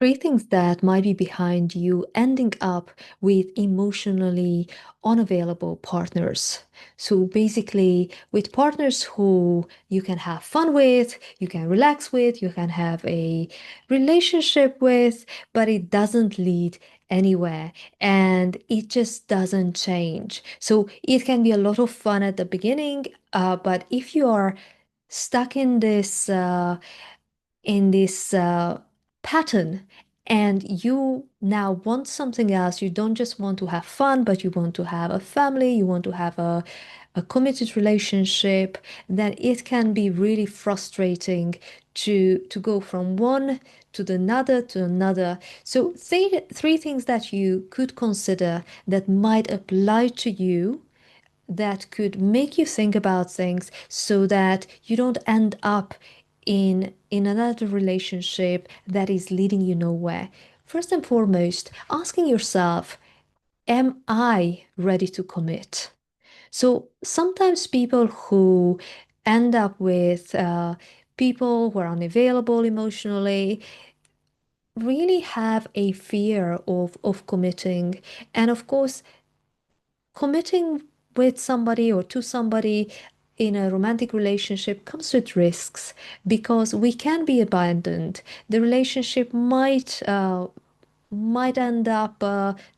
Three things that might be behind you ending up with emotionally unavailable partners. So basically, with partners who you can have fun with, you can relax with, you can have a relationship with, but it doesn't lead anywhere and it just doesn't change. So it can be a lot of fun at the beginning, but if you are stuck in this pattern and you now want something else. You don't just want to have fun, but you want to have a family, you want to have a committed relationship, then it can be really frustrating to go from one to the another to another. So three things that you could consider that might apply to you that could make you think about things so that you don't end up in another relationship that is leading you nowhere. First and foremost, asking yourself, am I ready to commit? So sometimes people who end up with people who are unavailable emotionally really have a fear of committing. And of course, committing with somebody or to somebody in a romantic relationship comes with risks because we can be abandoned. The relationship might end up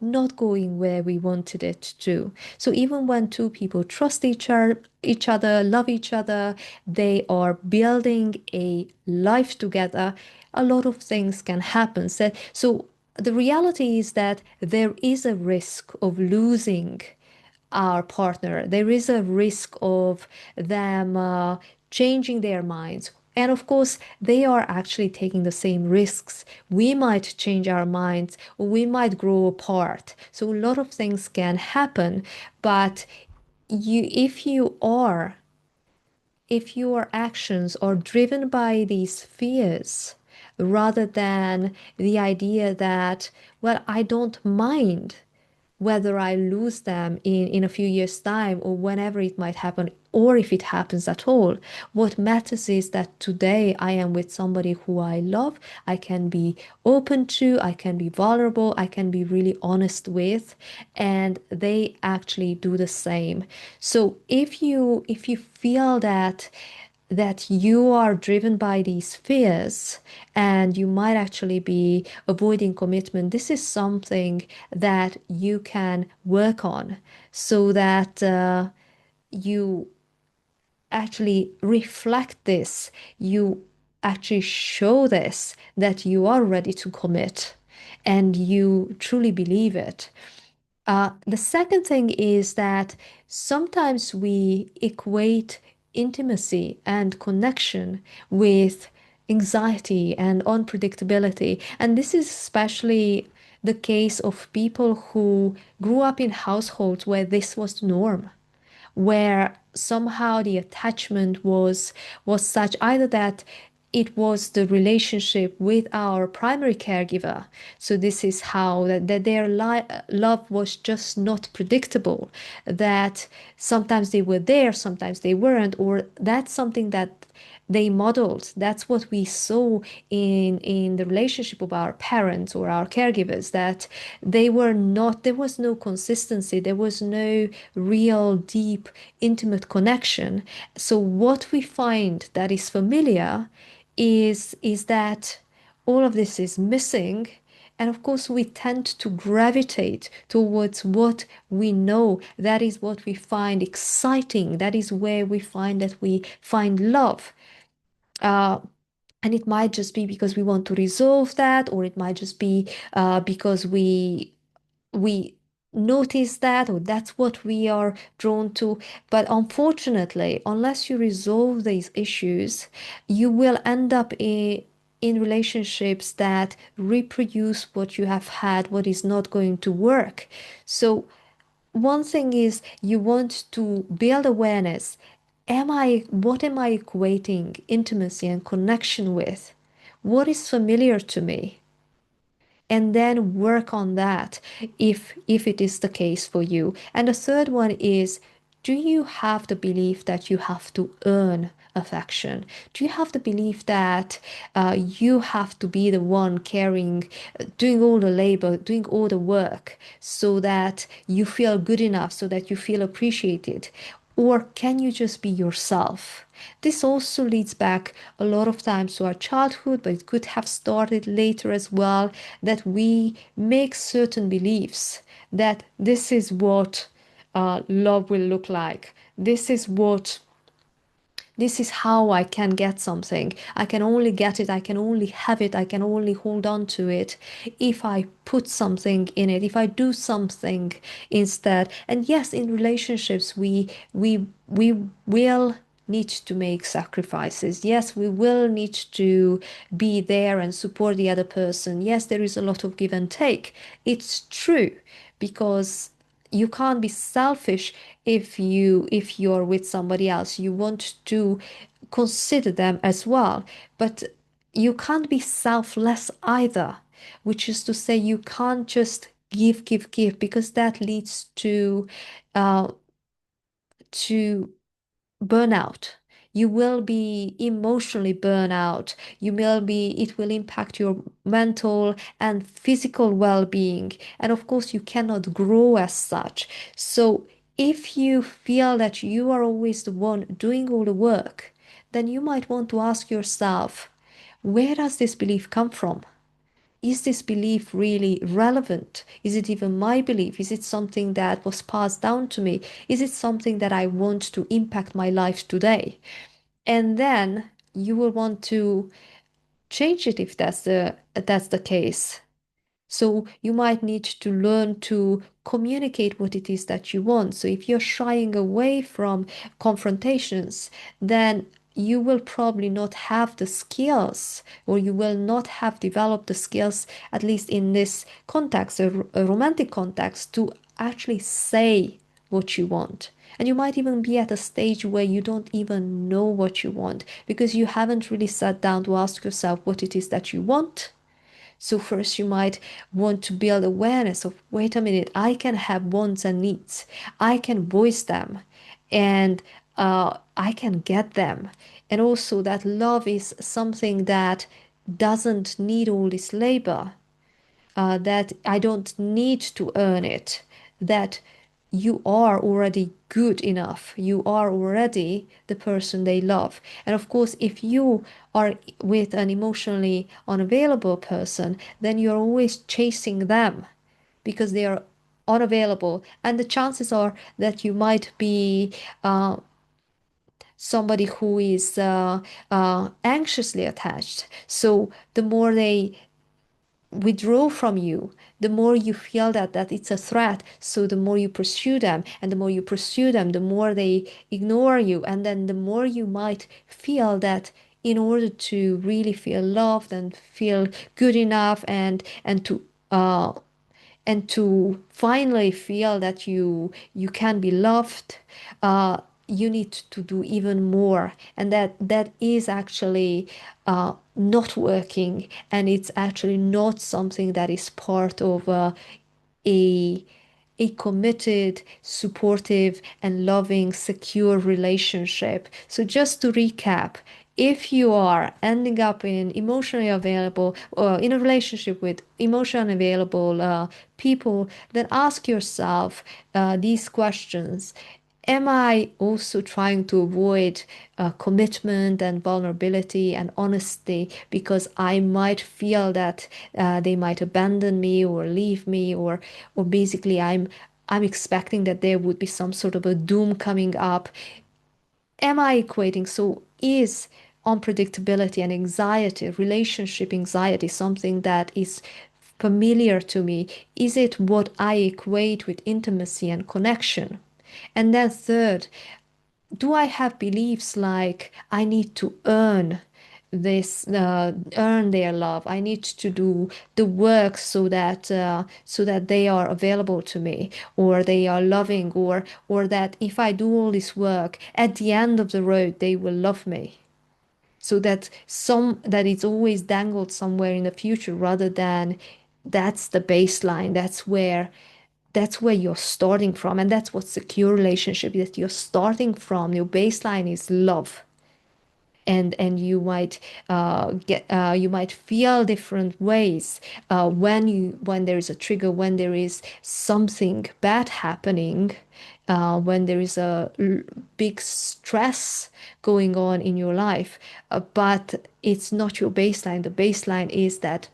not going where we wanted it to. So even when two people trust each other, love each other, they are building a life together, a lot of things can happen. So the reality is that there is a risk of losing our partner. There is a risk of them changing their minds. And of course, they are actually taking the same risks. We might change our minds, or we might grow apart. So a lot of things can happen. But if your actions are driven by these fears, rather than the idea that, well, I don't mind whether I lose them in a few years' time or whenever it might happen, or if it happens at all. What matters is that today I am with somebody who I love, I can be open to, I can be vulnerable, I can be really honest with, and they actually do the same. So if you feel that you are driven by these fears and you might actually be avoiding commitment, this is something that you can work on so that you actually reflect this, you actually show this that you are ready to commit and you truly believe it. The second thing is that sometimes we equate intimacy and connection with anxiety and unpredictability. And this is especially the case of people who grew up in households where this was the norm, where somehow the attachment was such either that it was the relationship with our primary caregiver. So this is how that their love was just not predictable, that sometimes they were there, sometimes they weren't, or that's something that they modeled. That's what we saw in the relationship of our parents or our caregivers, that they were not, there was no consistency, there was no real deep intimate connection. So what we find that is familiar is that all of this is missing. And of course, we tend to gravitate towards what we know. That is what we find exciting. That is where we find that we find love. Uh, and it might just be because we want to resolve that, or it might just be because we notice that, or that's what we are drawn to. But unfortunately, unless you resolve these issues, you will end up in relationships that reproduce what you have had, what is not going to work. So one thing is you want to build awareness. What am I equating intimacy and connection with? What is familiar to me? And then work on that if it is the case for you. And the third one is, do you have the belief that you have to earn affection? Do you have the belief that you have to be the one carrying, doing all the labor, doing all the work so that you feel good enough, so that you feel appreciated? Or can you just be yourself? This also leads back a lot of times to our childhood, but it could have started later as well, that we make certain beliefs that this is what love will look like. This is how I can get something. I can only get it, I can only have it, I can only hold on to it if I put something in it, if I do something instead. And yes, in relationships, we will need to make sacrifices. Yes, we will need to be there and support the other person. Yes, there is a lot of give and take. It's true, because you can't be selfish if you're with somebody else. You want to consider them as well, but you can't be selfless either, which is to say you can't just give, because that leads uh, to burnout. You will be emotionally burnout. It will impact your mental and physical well-being. And of course, you cannot grow as such. So if you feel that you are always the one doing all the work, then you might want to ask yourself, where does this belief come from? Is this belief really relevant? Is it even my belief? Is it something that was passed down to me? Is it something that I want to impact my life today? And then you will want to change it if that's the case. So you might need to learn to communicate what it is that you want. So if you're shying away from confrontations, then you will probably not have the skills, or you will not have developed the skills, at least in this context, a romantic context, to actually say what you want. And you might even be at a stage where you don't even know what you want, because you haven't really sat down to ask yourself what it is that you want. So first you might want to build awareness of, wait a minute, I can have wants and needs. I can voice them, and I can get them. And also that love is something that doesn't need all this labor, that I don't need to earn it, that you are already good enough. You are already the person they love. And of course, if you are with an emotionally unavailable person, then you're always chasing them because they are unavailable. And the chances are that you might be somebody who is anxiously attached. So the more they withdraw from you, the more you feel that it's a threat. So the more you pursue them, and the more you pursue them, the more they ignore you. And then the more you might feel that in order to really feel loved and feel good enough, uh, and to finally feel that you can be loved, uh, you need to do even more, and that is actually not working, and it's actually not something that is part of a a committed, supportive, and loving, secure relationship. So, just to recap, if you are ending up in emotionally available or in a relationship with emotionally available people, then ask yourself these questions. Am I also trying to avoid commitment and vulnerability and honesty because I might feel that they might abandon me or leave me, or basically I'm expecting that there would be some sort of a doom coming up? Am I equating? So is unpredictability and anxiety, relationship anxiety, something that is familiar to me? Is it what I equate with intimacy and connection? And then third, do I have beliefs like I need to earn their love? I need to do the work so that they are available to me, or they are loving, or that if I do all this work, at the end of the road they will love me. So that it's always dangled somewhere in the future, rather than that's the baseline. That's where you're starting from, and that's what secure relationship is. That you're starting from, your baseline is love. and you might feel different ways when there is a trigger, when there is something bad happening, when there is a big stress going on in your life. But it's not your baseline. The baseline is that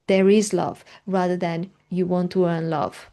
there is love rather than you want to earn love.